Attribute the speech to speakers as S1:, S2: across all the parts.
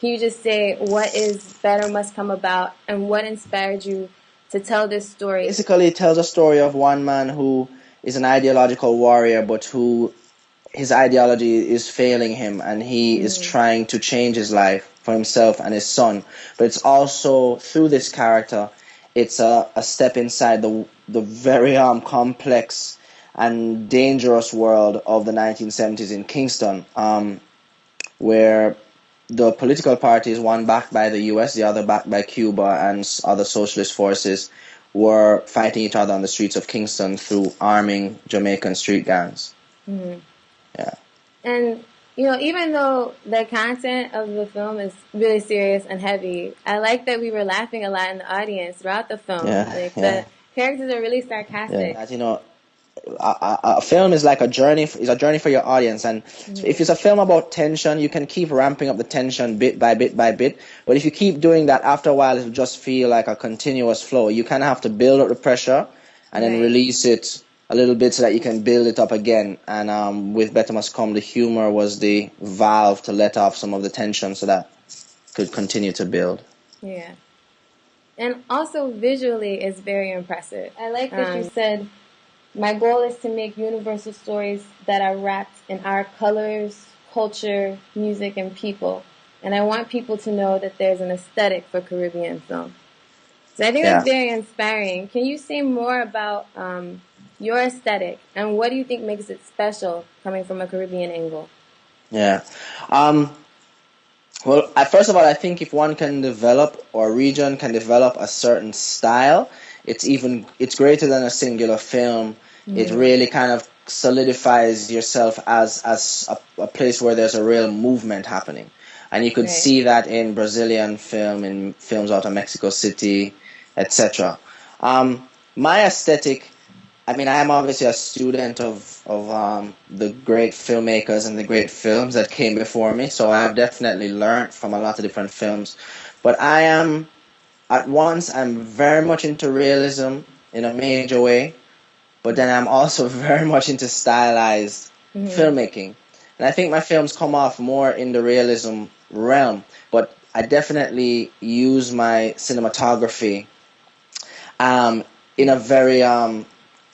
S1: can you just say what is Better Must Come about and what inspired you to tell this story?
S2: Basically, it tells a story of one man who is an ideological warrior, but who his ideology is failing him, and he is trying to change his life for himself and his son. But it's also through this character, it's a step inside the very complex and dangerous world of the 1970s in Kingston, where the political parties, one backed by the US, the other backed by Cuba and other socialist forces, were fighting each other on the streets of Kingston through arming Jamaican street gangs. Yeah.
S1: And, you know, even though the content of the film is really serious and heavy, I like that we were laughing a lot in the audience throughout the film. The characters are really sarcastic.
S2: That, you know, a film is like a journey. Is a journey for your audience, and if it's a film about tension, you can keep ramping up the tension bit by bit by bit. But if you keep doing that, after a while, it'll just feel like a continuous flow. You kind of have to build up the pressure and then release it a little bit so that you can build it up again. And with Better Mus Come, the humor was the valve to let off some of the tension so that could continue to build.
S1: Yeah. And also visually is very impressive. I like that you said, my goal is to make universal stories that are wrapped in our colors, culture, music, and people. And I want people to know that there's an aesthetic for Caribbean film. So I think that's very inspiring. Can you say more about your aesthetic and what do you think makes it special coming from a Caribbean angle?
S2: Yeah. Well, first of all, I think if one can develop, or a region can develop a certain style, it's greater than a singular film. It really kind of solidifies yourself as a place where there's a real movement happening. And you could see that in Brazilian film, in films out of Mexico City, etc. My aesthetic, I mean, I am obviously a student of the great filmmakers and the great films that came before me, so I have definitely learned from a lot of different films. But I'm very much into realism in a major way, but then I'm also very much into stylized filmmaking. And I think my films come off more in the realism realm, but I definitely use my cinematography in a very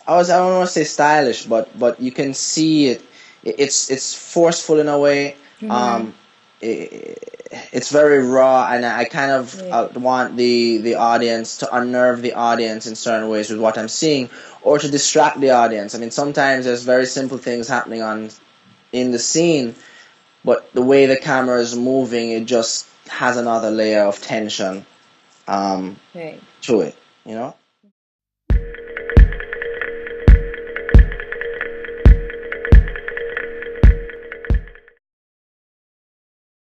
S2: I don't want to say stylish, but you can see it. It's forceful in a way. It's very raw, and I kind of want the audience to unnerve the audience in certain ways with what I'm seeing, or to distract the audience. I mean, sometimes there's very simple things happening in the scene, but the way the camera is moving, it just has another layer of tension to it, you know?